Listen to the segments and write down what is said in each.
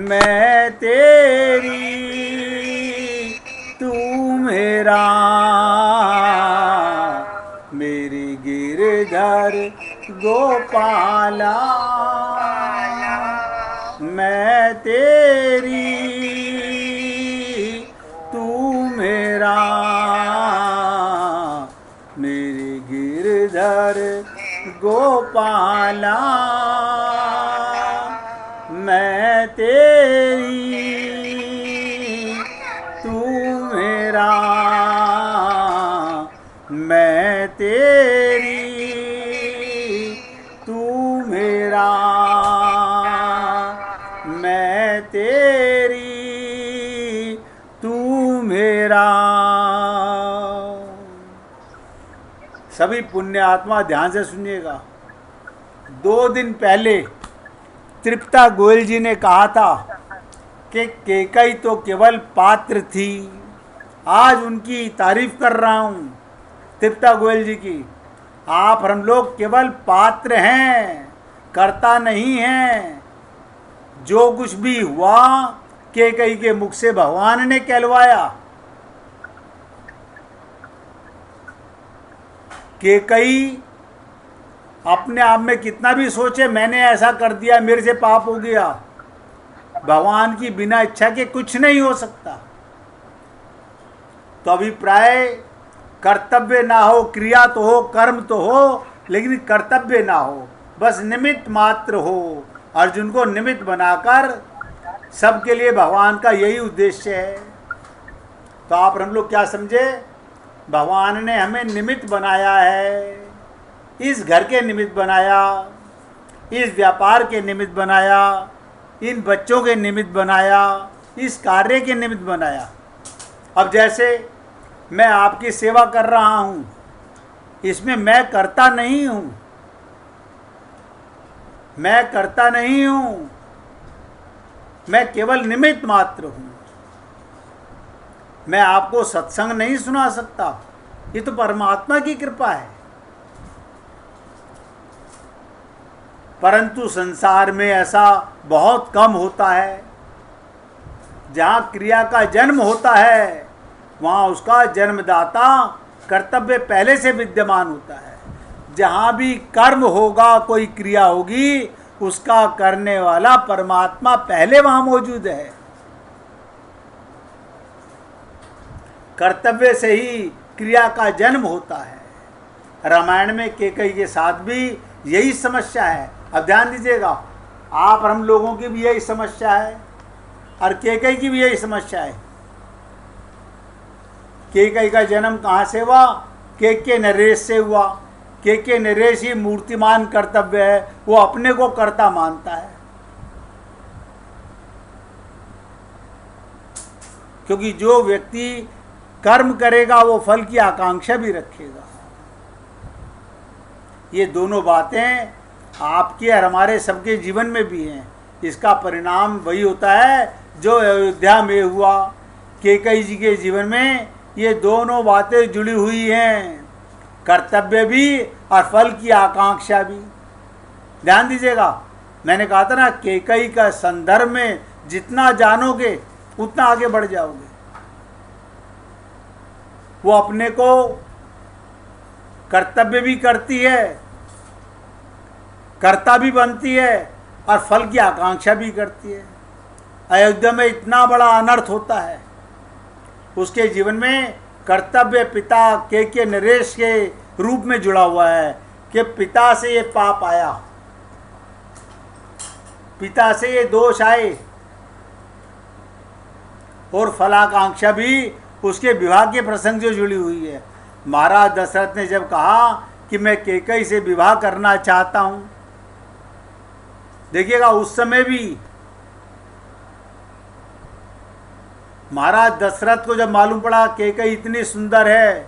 मैं तेरी तू मेरा, मेरी गिरधर गोपाला। मैं तेरी तू मेरा, मेरी गिरधर गोपाला। मैं तेरी तू मेरा, मैं तेरी तू मेरा, मैं तेरी तू मेरा। सभी पुण्य आत्मा ध्यान से सुनिएगा। 2 दिन पहले तृप्ता गोयल जी ने कहा था कि केकई तो केवल पात्र थी। आज उनकी तारीफ कर रहा हूँ, तृप्ता गोयल जी की। आप हम लोग केवल पात्र हैं, कर्ता नहीं हैं। जो कुछ भी हुआ केकई के मुख से भगवान ने कहलवाया। केकई अपने आप में कितना भी सोचे मैंने ऐसा कर दिया, मेरे से पाप हो गया, भगवान की बिना इच्छा के कुछ नहीं हो सकता। तो अभिप्राय कर्तव्य ना हो, क्रिया तो हो, कर्म तो हो, लेकिन कर्तव्य ना हो, बस निमित्त मात्र हो। अर्जुन को निमित्त बनाकर सबके लिए भगवान का यही उद्देश्य है। तो आप हम लोग क्या समझे, भगवान ने हमें निमित्त बनाया है। इस घर के निमित्त बनाया, इस व्यापार के निमित्त बनाया, इन बच्चों के निमित्त बनाया, इस कार्य के निमित्त बनाया। अब जैसे मैं आपकी सेवा कर रहा हूँ, इसमें मैं करता नहीं हूँ, मैं करता नहीं हूँ, मैं केवल निमित्त मात्र हूँ। मैं आपको सत्संग नहीं सुना सकता, ये तो परमात्मा की कृपा है। परंतु संसार में ऐसा बहुत कम होता है। जहाँ क्रिया का जन्म होता है वहाँ उसका जन्मदाता कर्तव्य पहले से विद्यमान होता है। जहाँ भी कर्म होगा, कोई क्रिया होगी, उसका करने वाला परमात्मा पहले वहाँ मौजूद है। कर्तव्य से ही क्रिया का जन्म होता है। रामायण में केकई के साथ भी यही समस्या है। अब ध्यान दीजिएगा, आप हम लोगों की भी यही समस्या है और केकई की भी यही समस्या है। केकई का जन्म कहाँ से हुआ? केके नरेश से हुआ। केके नरेश ही मूर्तिमान कर्तव्य है, वो अपने को कर्ता मानता है। क्योंकि जो व्यक्ति कर्म करेगा वो फल की आकांक्षा भी रखेगा। ये दोनों बातें आपके और हमारे सबके जीवन में भी हैं। इसका परिणाम वही होता है जो अयोध्या में हुआ। केकई जी के जीवन में ये दोनों बातें जुड़ी हुई हैं, कर्तव्य भी और फल की आकांक्षा भी। ध्यान दीजिएगा, मैंने कहा था ना, केकई का संदर्भ में जितना जानोगे उतना आगे बढ़ जाओगे। वो अपने को कर्तव्य भी करती है, कर्ता भी बनती है और फल की आकांक्षा भी करती है। अयोध्या में इतना बड़ा अनर्थ होता है, उसके जीवन में कर्तव्य पिता के नरेश के रूप में जुड़ा हुआ है कि पिता से ये पाप आया, पिता से ये दोष आए, और फलाकांक्षा भी उसके विवाह के प्रसंग से जुड़ी हुई है। महाराज दशरथ ने जब कहा कि मैं केकई से विवाह करना चाहता हूँ, देखिएगा उस समय भी महाराज दशरथ को जब मालूम पड़ा केकई इतनी सुंदर है,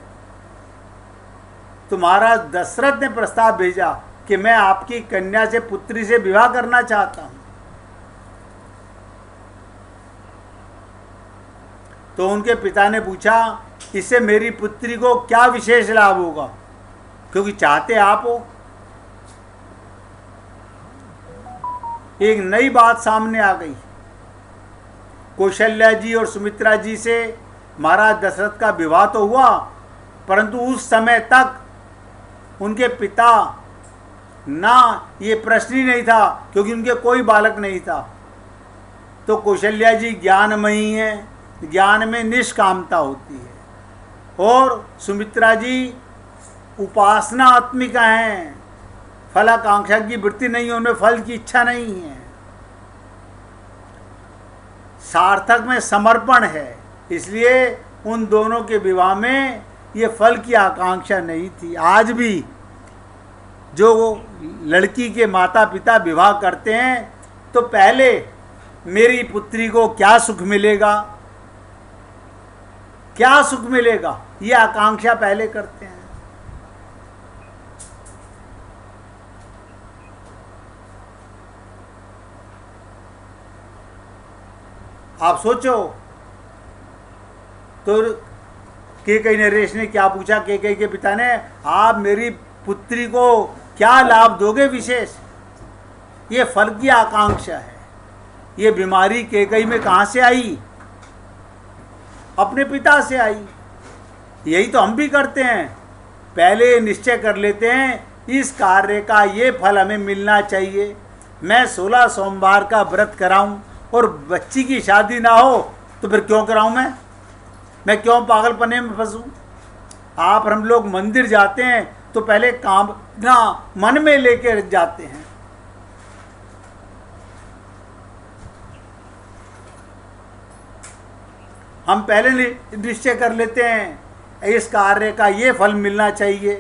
तो महाराज दशरथ ने प्रस्ताव भेजा कि मैं आपकी कन्या से, पुत्री से विवाह करना चाहता हूँ। तो उनके पिता ने पूछा, इससे मेरी पुत्री को क्या विशेष लाभ होगा, क्योंकि चाहते आप हो। एक नई बात सामने आ गई कौशल्या जी और सुमित्रा जी से महाराज दशरथ का विवाह तो हुआ, परंतु उस समय तक उनके पिता ना ये प्रश्न ही नहीं था, क्योंकि उनके कोई बालक नहीं था। तो कौशल्या जी ज्ञानमयी हैं, ज्ञान में निष्कामता होती है, और सुमित्रा जी उपासना आत्मिका हैं, फलाकांक्षा की वृत्ति नहीं है, उनमें फल की इच्छा नहीं है, सार्थक में समर्पण है। इसलिए उन दोनों के विवाह में ये फल की आकांक्षा नहीं थी। आज भी जो लड़की के माता पिता विवाह करते हैं तो पहले मेरी पुत्री को क्या सुख मिलेगा, क्या सुख मिलेगा, ये आकांक्षा पहले करते हैं। आप सोचो, तो कैकेयी नरेश ने क्या पूछा कैकेयी के पिता ने, आप मेरी पुत्री को क्या लाभ दोगे विशेष? ये फल की आकांक्षा है। ये बीमारी कैकेयी में कहाँ से आई? अपने पिता से आई। यही तो हम भी करते हैं, पहले निश्चय कर लेते हैं इस कार्य का ये फल हमें मिलना चाहिए, मैं 16 सोमवार का व्रत कराऊं और बच्ची की शादी ना हो तो फिर क्यों कराऊं? मैं क्यों पागलपने में फंसूं? आप हम लोग मंदिर जाते हैं तो पहले कामना मन में लेकर जाते हैं। हम पहले निश्चय कर लेते हैं इस कार्य का ये फल मिलना चाहिए।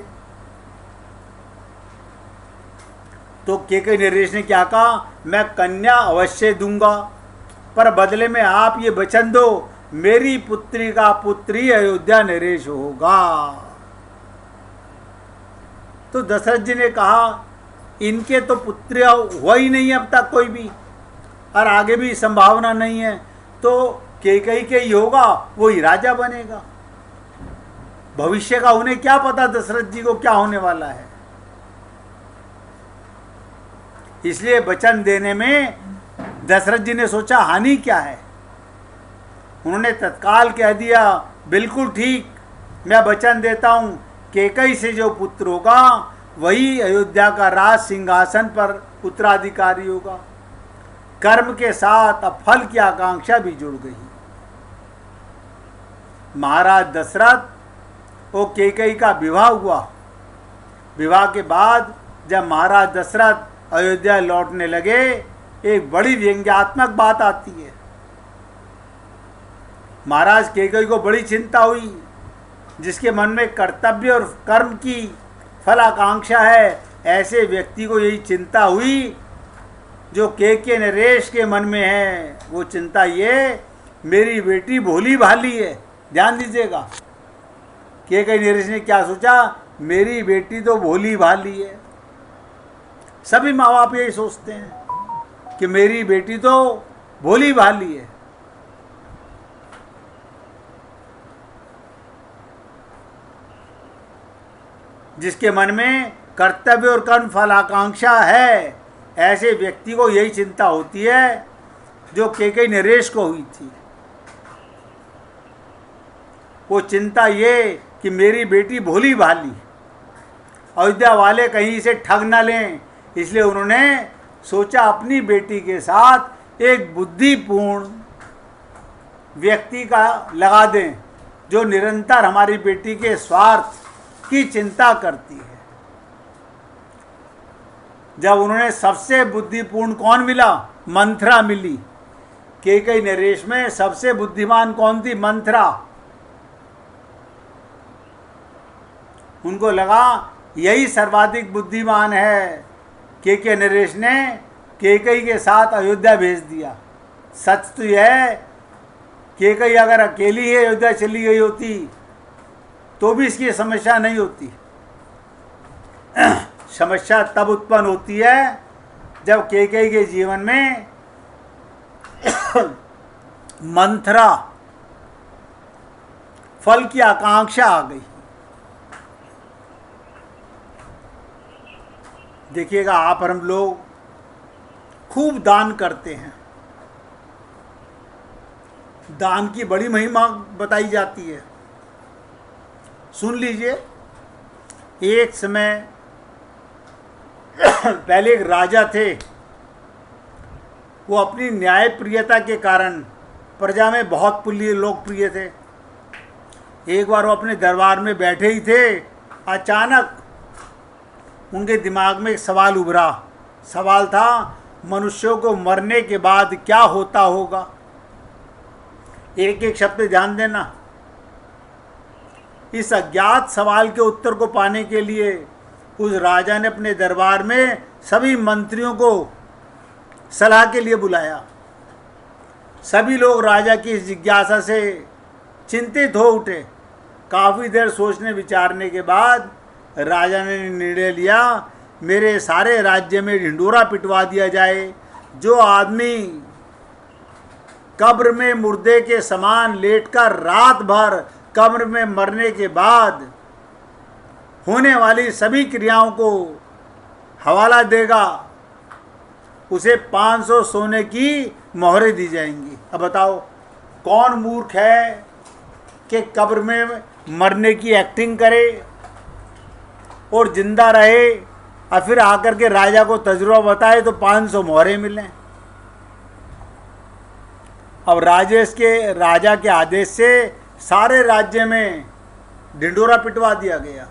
तो कैकेयी नरेश ने क्या कहा, मैं कन्या अवश्य दूंगा, पर बदले में आप ये वचन दो मेरी पुत्री का पुत्र ही अयोध्या नरेश होगा। तो दशरथ जी ने कहा, इनके तो पुत्र हुआ ही नहीं अब तक कोई भी, और आगे भी संभावना नहीं है, तो कैकेयी के ही होगा, वो ही राजा बनेगा। भविष्य का उन्हें क्या पता दशरथ जी को क्या होने वाला है। इसलिए वचन देने में दशरथ जी ने सोचा हानि क्या है। उन्होंने तत्काल कह दिया, बिल्कुल ठीक, मैं वचन देता हूँ कैकेयी से जो पुत्र होगा वही अयोध्या का राज सिंहासन पर उत्तराधिकारी होगा। कर्म के साथ अब फल की आकांक्षा भी जुड़ गई। महाराज दशरथ और कैकेयी का विवाह हुआ। विवाह के बाद जब महाराज दशरथ अयोध्या लौटने लगे, एक बड़ी व्यंग्यात्मक बात आती है। महाराज कैकेयी को बड़ी चिंता हुई, जिसके मन में कर्तव्य और कर्म की फलाकांक्षा है, ऐसे व्यक्ति को यही चिंता हुई जो कैकेयी नरेश के मन में है। वो चिंता ये, मेरी बेटी भोली भाली है। ध्यान दीजिएगा, कैकेयी नरेश ने क्या सोचा, मेरी बेटी तो भोली भाली है। सभी माँ बाप यही सोचते हैं कि मेरी बेटी तो भोली भाली है। जिसके मन में कर्तव्य और कर्म फलाकांक्षा है, ऐसे व्यक्ति को यही चिंता होती है जो कैकेयी नरेश को हुई थी। वो चिंता ये कि मेरी बेटी भोली भाली, अयोध्या वाले कहीं से ठग न लें, इसलिए उन्होंने सोचा अपनी बेटी के साथ एक बुद्धिपूर्ण व्यक्ति का लगा दें जो निरंतर हमारी बेटी के स्वार्थ की चिंता करती है। जब उन्होंने सबसे बुद्धिपूर्ण कौन मिला, मंथरा मिली। कैकेयी नरेश में सबसे बुद्धिमान कौन थी, मंथरा। उनको लगा यही सर्वाधिक बुद्धिमान है। कैकेयी नरेश ने कैकेयी के साथ अयोध्या भेज दिया। सच तो यह है, कैकेयी अगर अकेली ही अयोध्या चली गई होती तो भी इसकी समस्या नहीं होती। समस्या तब उत्पन्न होती है जब कैकेयी के जीवन में मंथरा फल की आकांक्षा आ गई। देखिएगा, आप और हम लोग खूब दान करते हैं, दान की बड़ी महिमा बताई जाती है। सुन लीजिए, एक समय पहले एक राजा थे। वो अपनी न्यायप्रियता के कारण प्रजा में बहुत लोकप्रिय थे। एक बार वो अपने दरबार में बैठे ही थे, अचानक उनके दिमाग में एक सवाल उभरा। सवाल था, मनुष्यों को मरने के बाद क्या होता होगा। एक एक शब्द ध्यान देना। इस अज्ञात सवाल के उत्तर को पाने के लिए उस राजा ने अपने दरबार में सभी मंत्रियों को सलाह के लिए बुलाया। सभी लोग राजा की इस जिज्ञासा से चिंतित हो उठे। काफ़ी देर सोचने विचारने के बाद राजा ने निर्णय लिया, मेरे सारे राज्य में ढिंढोरा पिटवा दिया जाए। जो आदमी कब्र में मुर्दे के समान लेटकर रात भर कब्र में मरने के बाद होने वाली सभी क्रियाओं को हवाला देगा, उसे 500 सोने की मोहरें दी जाएंगी। अब बताओ, कौन मूर्ख है कि कब्र में मरने की एक्टिंग करे और जिंदा रहे और फिर आकर के राजा को तजुर्बा बताए तो 500 मोहरें मिलें। अब राजा के आदेश से सारे राज्य में ढिंढोरा पिटवा दिया गया।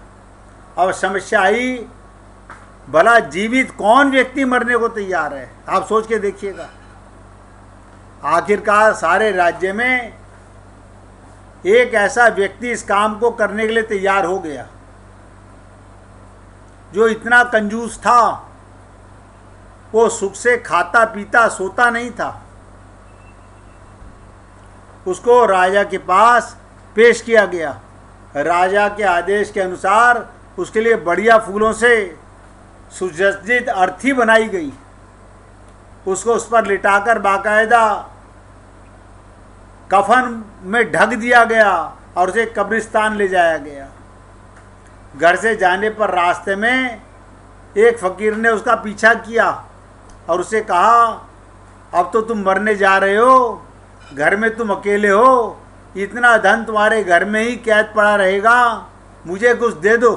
अब समस्या आई, भला जीवित कौन व्यक्ति मरने को तैयार है? आप सोच के देखिएगा। आखिरकार सारे राज्य में एक ऐसा व्यक्ति इस काम को करने के लिए तैयार हो गया, जो इतना कंजूस था, वो सुख से खाता पीता सोता नहीं था। उसको राजा के पास पेश किया गया। राजा के आदेश के अनुसार उसके लिए बढ़िया फूलों से सुसज्जित अर्थी बनाई गई। उसको उस पर लिटाकर बाकायदा कफन में ढक दिया गया और उसे कब्रिस्तान ले जाया गया। घर से जाने पर रास्ते में एक फकीर ने उसका पीछा किया और उसे कहा, अब तो तुम मरने जा रहे हो, घर में तुम अकेले हो, इतना धन तुम्हारे घर में ही कैद पड़ा रहेगा, मुझे कुछ दे दो।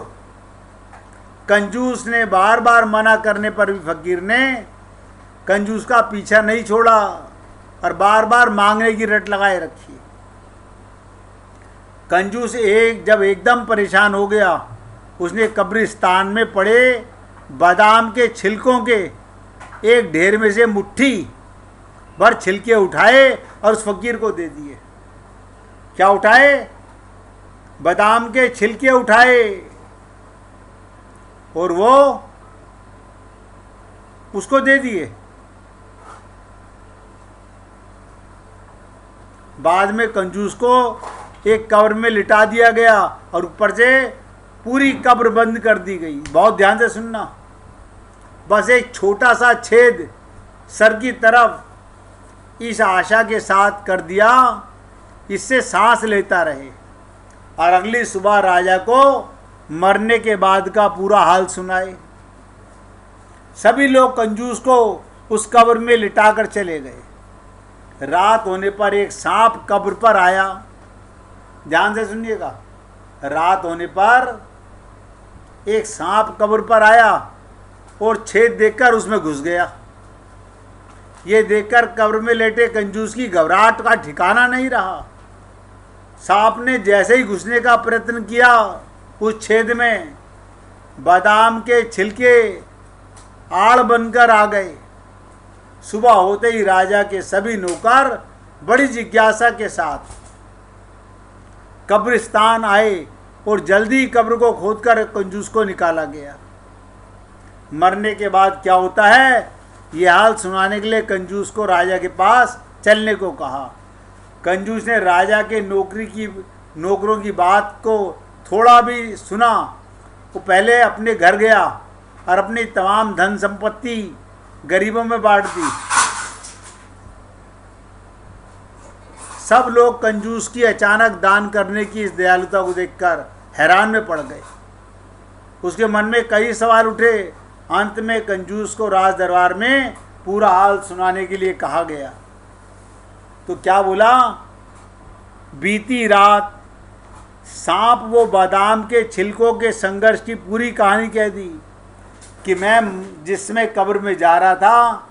कंजूस ने बार बार मना करने पर भी फकीर ने कंजूस का पीछा नहीं छोड़ा और बार बार मांगने की रट लगाए रखी। कंजूस जब एकदम परेशान हो गया, उसने कब्रिस्तान में पड़े बादाम के छिलकों के एक ढेर में से मुट्ठी भर छिलके उठाए और उस फकीर को दे दिए। क्या उठाए? बादाम के छिलके उठाए और वो उसको दे दिए। बाद में कंजूस को एक कब्र में लिटा दिया गया और ऊपर से पूरी कब्र बंद कर दी गई। बहुत ध्यान से सुनना, बस एक छोटा सा छेद सर की तरफ इस आशा के साथ कर दिया, इससे सांस लेता रहे। और अगली सुबह राजा को मरने के बाद का पूरा हाल सुनाए। सभी लोग कंजूस को उस कब्र में लिटाकर चले गए। रात होने पर एक सांप कब्र पर आया। ध्यान से सुनिएगा, रात होने पर एक सांप कब्र पर आया और छेद देखकर उसमें घुस गया। ये देखकर कब्र में लेटे कंजूस की घबराहट का ठिकाना नहीं रहा। सांप ने जैसे ही घुसने का प्रयत्न किया, उस छेद में बादाम के छिलके आड़ बनकर आ गए। सुबह होते ही राजा के सभी नौकर बड़ी जिज्ञासा के साथ कब्रिस्तान आए और जल्दी कब्र को खोदकर कंजूस को निकाला गया। मरने के बाद क्या होता है, ये हाल सुनाने के लिए कंजूस को राजा के पास चलने को कहा। कंजूस ने राजा के नौकरों की बात को थोड़ा भी सुना। वो पहले अपने घर गया और अपनी तमाम धन संपत्ति गरीबों में बांट दी। सब लोग कंजूस की अचानक दान करने की इस दयालुता को देखकर हैरान में पड़ गए। उसके मन में कई सवाल उठे। अंत में कंजूस को राज दरबार में पूरा हाल सुनाने के लिए कहा गया। तो क्या बोला बीती रात सांप वो बादाम के छिलकों के संघर्ष की पूरी कहानी कह दी कि मैं जिसमें कब्र में जा रहा था,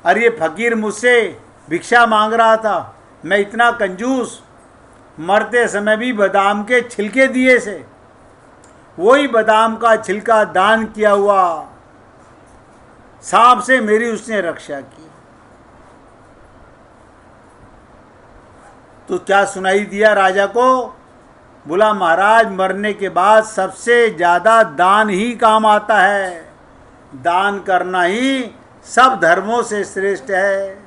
अरे ये फकीर मुझसे भिक्षा मांग रहा था, मैं इतना कंजूस, मरते समय भी बादाम के छिलके दिए से, वही बादाम का छिलका दान किया हुआ सांप से मेरी उसने रक्षा की। तो क्या सुनाई दिया राजा को? बोला महाराज, मरने के बाद सबसे ज़्यादा दान ही काम आता है, दान करना ही सब धर्मों से श्रेष्ठ है।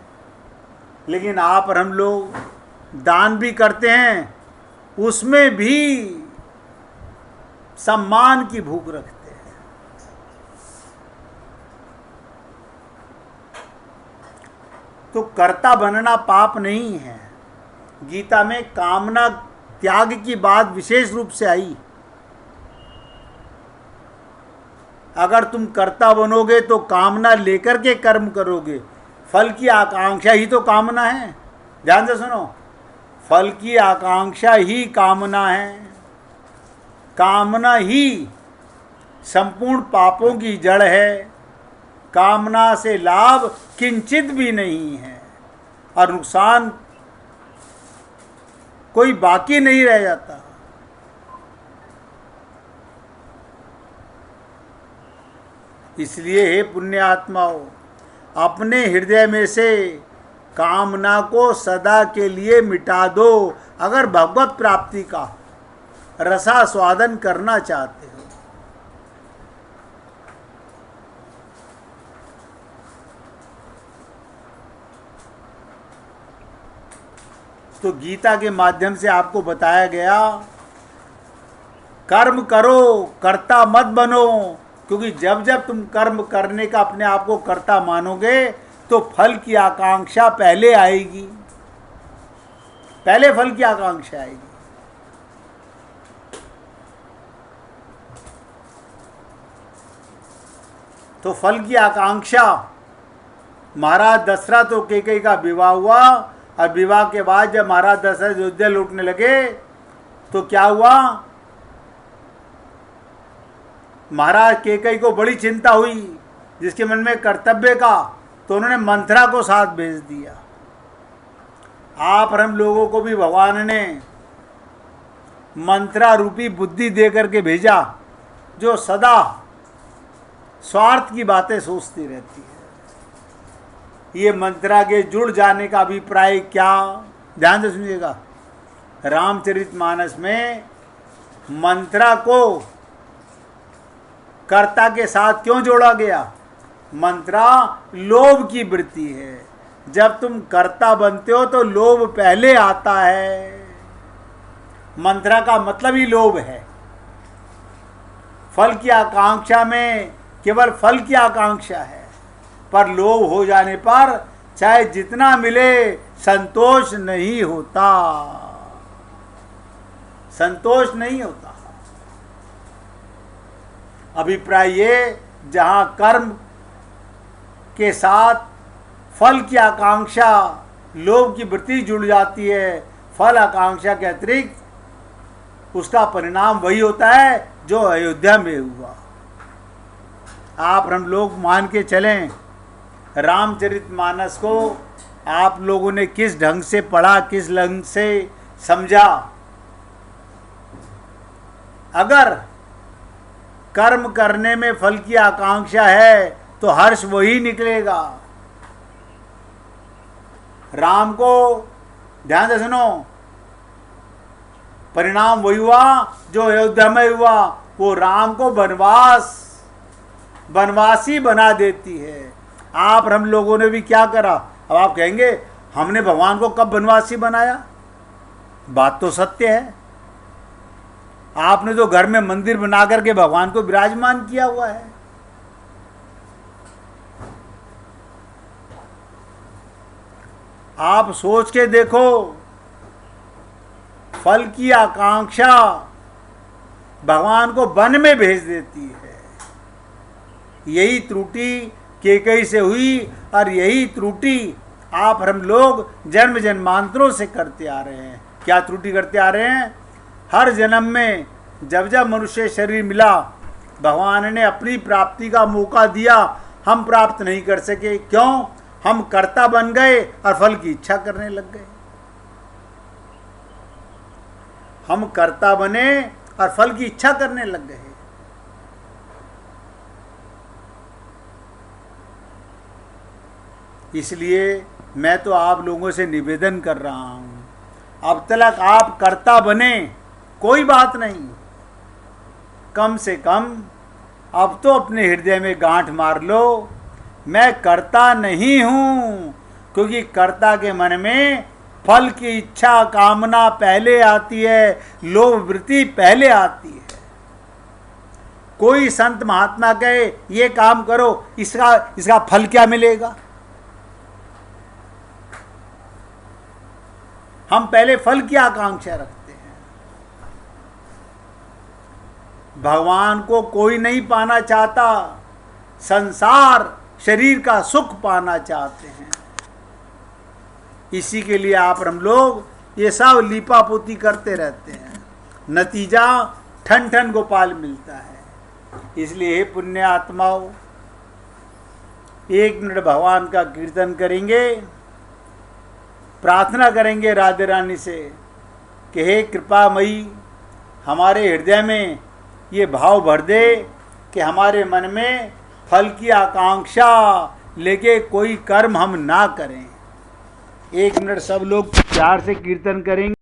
लेकिन आप और हम लोग दान भी करते हैं, उसमें भी सम्मान की भूख रखते हैं। तो कर्ता बनना पाप नहीं है। गीता में कामना त्याग की बात विशेष रूप से आई। अगर तुम कर्ता बनोगे तो कामना लेकर के कर्म करोगे, फल की आकांक्षा ही तो कामना है। ध्यान से सुनो, फल की आकांक्षा ही कामना है। कामना ही संपूर्ण पापों की जड़ है। कामना से लाभ किंचित भी नहीं है और नुकसान कोई बाकी नहीं रह जाता। इसलिए हे पुण्य आत्माओं, अपने हृदय में से कामना को सदा के लिए मिटा दो, अगर भगवत प्राप्ति का रसास्वादन करना चाहते हो। तो गीता के माध्यम से आपको बताया गया, कर्म करो, कर्ता मत बनो, क्योंकि जब जब तुम कर्म करने का अपने आप को कर्ता मानोगे तो फल की आकांक्षा पहले आएगी, पहले फल की आकांक्षा आएगी। तो फल की आकांक्षा, महाराज दशरथ और कैकेयी का विवाह हुआ और विवाह के बाद जब महाराज दशरथ अयोध्या लौटने लगे तो क्या हुआ? महाराज कैकेयी को बड़ी चिंता हुई, जिसके मन में कर्तव्य का, तो उन्होंने मंथरा को साथ भेज दिया। आप और हम लोगों को भी भगवान ने मंथरा रूपी बुद्धि दे करके भेजा, जो सदा स्वार्थ की बातें सोचती रहती है। ये मंथरा के जुड़ जाने का अभिप्राय क्या? ध्यान से सुनिएगा। रामचरितमानस में मंथरा को कर्ता के साथ क्यों जोड़ा गया? मंथरा लोभ की वृत्ति है। जब तुम कर्ता बनते हो तो लोभ पहले आता है। मंथरा का मतलब ही लोभ है। फल की आकांक्षा में केवल फल की आकांक्षा है, पर लोभ हो जाने पर चाहे जितना मिले संतोष नहीं होता, संतोष नहीं होता। अभिप्राय ये, जहाँ कर्म के साथ फल की आकांक्षा, लोभ की वृत्ति जुड़ जाती है, फल आकांक्षा के अतिरिक्त उसका परिणाम वही होता है जो अयोध्या में हुआ। आप हम लोग मान के चलें, रामचरितमानस को आप लोगों ने किस ढंग से पढ़ा, किस ढंग से समझा। अगर कर्म करने में फल की आकांक्षा है तो हर्ष वही निकलेगा। राम को ध्यान से सुनो, परिणाम वही हुआ जो अयोध्या में हुआ। वो राम को वनवासी बना देती है। आप हम लोगों ने भी क्या करा? अब आप कहेंगे हमने भगवान को कब वनवासी बनाया? बात तो सत्य है। आपने तो घर में मंदिर बना करके भगवान को विराजमान किया हुआ है। आप सोच के देखो, फल की आकांक्षा भगवान को वन में भेज देती है। यही त्रुटि कैकेयी से हुई और यही त्रुटि आप हम लोग जन्म जन्मांतरों से करते आ रहे हैं। क्या त्रुटि करते आ रहे हैं? हर जन्म में जब जब मनुष्य शरीर मिला, भगवान ने अपनी प्राप्ति का मौका दिया, हम प्राप्त नहीं कर सके। क्यों? हम कर्ता बन गए और फल की इच्छा करने लग गए। हम कर्ता बने और फल की इच्छा करने लग गए। इसलिए मैं तो आप लोगों से निवेदन कर रहा हूं, अब तक आप कर्ता बने कोई बात नहीं, कम से कम अब तो अपने हृदय में गांठ मार लो, मैं कर्ता नहीं हूं। क्योंकि कर्ता के मन में फल की इच्छा कामना पहले आती है, लोभ वृत्ति पहले आती है। कोई संत महात्मा कहे ये काम करो, इसका फल क्या मिलेगा? हम पहले फल की आकांक्षा रखते हैं। भगवान को कोई नहीं पाना चाहता, संसार शरीर का सुख पाना चाहते हैं। इसी के लिए आप हम लोग ये सब लीपापोती करते रहते हैं, नतीजा ठन ठन गोपाल मिलता है। इसलिए हे पुण्य आत्माओं, 1 मिनट भगवान का कीर्तन करेंगे, प्रार्थना करेंगे राधे रानी से कि हे कृपामयी, हमारे हृदय में ये भाव भर दे कि हमारे मन में फल की आकांक्षा लेके कोई कर्म हम ना करें। 1 मिनट सब लोग प्यार से कीर्तन करेंगे।